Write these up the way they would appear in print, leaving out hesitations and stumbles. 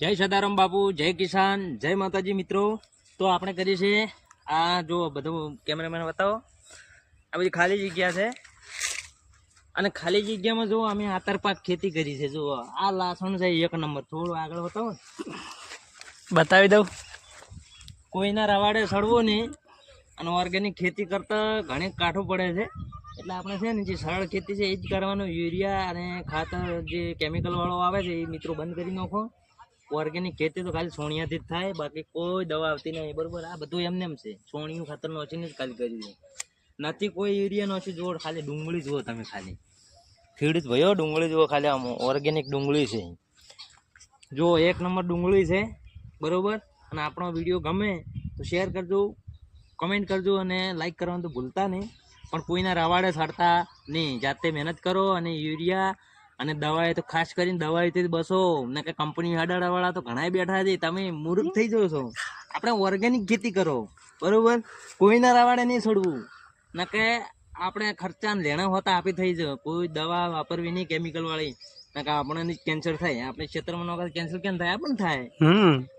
જય સદારામ બાપુ, જય કિસાન, જય માતાજી મિત્રો. તો આપણે કરીએ છીએ આ જો બધું કેમેરામેન બતાવો, આ બધી ખાલી જગ્યા છે અને ખાલી જગ્યામાં જો અમે આતરપાક ખેતી કરી છે. જો આ લાસણ છે એક નંબર. થોડું આગળ બતાવો, બતાવી દઉં. કોઈના રવાડે સડવો નહીં અને ઓર્ગેનિક ખેતી કરતા ઘણી કાઠું પડે છે. એટલે આપણે છે ને જે સરળ ખેતી છે એ જ કરવાનું. યુરિયા અને ખાતર જે કેમિકલ વાળો આવે છે એ મિત્રો બંધ કરી નાખો. ઓર્ગેનિક ખેતી તો ખાલી સોણિયાથી જ થાય, બાકી કોઈ દવા આવતી નહીં. બરોબર, આ બધું એમને એમ છે. સોણિયું ખાતર નોચીને જ ખાલી કરી છે, નથી કોઈ યુરિયા નોચી. જોડ ખાલી ડુંગળી જુઓ તમે, ખાલી ખેડૂત ભાઈઓ ડુંગળી જુઓ, ખાલી આમ ઓર્ગેનિક ડુંગળી છે. જો એક નંબર ડુંગળી છે. બરોબર, અને આપણો વિડીયો ગમે તો શેર કરજો, કમેન્ટ કરજો અને લાઈક કરવાનું તો ભૂલતા નહીં. પણ કોઈના રવાડે સડતા નહીં, જાતે મહેનત કરો. અને યુરિયા અને દવાએ તો ખાસ કરીને દવાઈથી બસો ને, કે કંપની હાડાવાળા તો ઘણા બેઠા છે. તમે મૂર્ખ થઈ જાઓ છો. આપણે ઓર્ગેનિક ખેતી કરો. બરોબર, કોઈના રવાડે નહીં છોડવું, ને કે આપણે ખર્ચા લેણા હોતા આપી થઈ જાય. કોઈ દવા વાપરવી નહીં કેમિકલ વાળી, ને કે આપણને કેન્સર થાય. આપણે ક્ષેત્રમાં વખત કેન્સર કેમ થાય? આપણને થાય.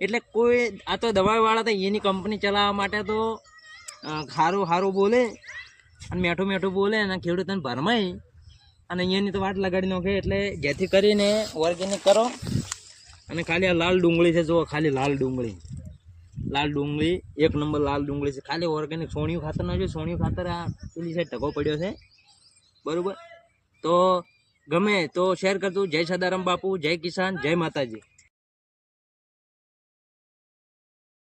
એટલે કોઈ આ તો દવા વાળા તો એની કંપની ચલાવવા માટે તો સારું સારું બોલે અને મેઠું મેઠું બોલે અને ખેડૂતોને ભરમાય અને અહીંયાની તો વાટ લગાડી નાખે. એટલે જેથી કરીને ઓર્ગેનિક કરો. અને ખાલી આ લાલ ડુંગળી છે, જુઓ ખાલી લાલ ડુંગળી, લાલ ડુંગળી એક નંબર લાલ ડુંગળી છે. ખાલી ઓર્ગેનિક સોણિયું ખાતર ના જોઈએ. સોણિયું ખાતર આ પેલી સાઈડ ઢગો પડ્યો છે. બરોબર, તો ગમે તો શેર કરજો. જય સદારામ બાપુ, જય કિસાન, જય માતાજી.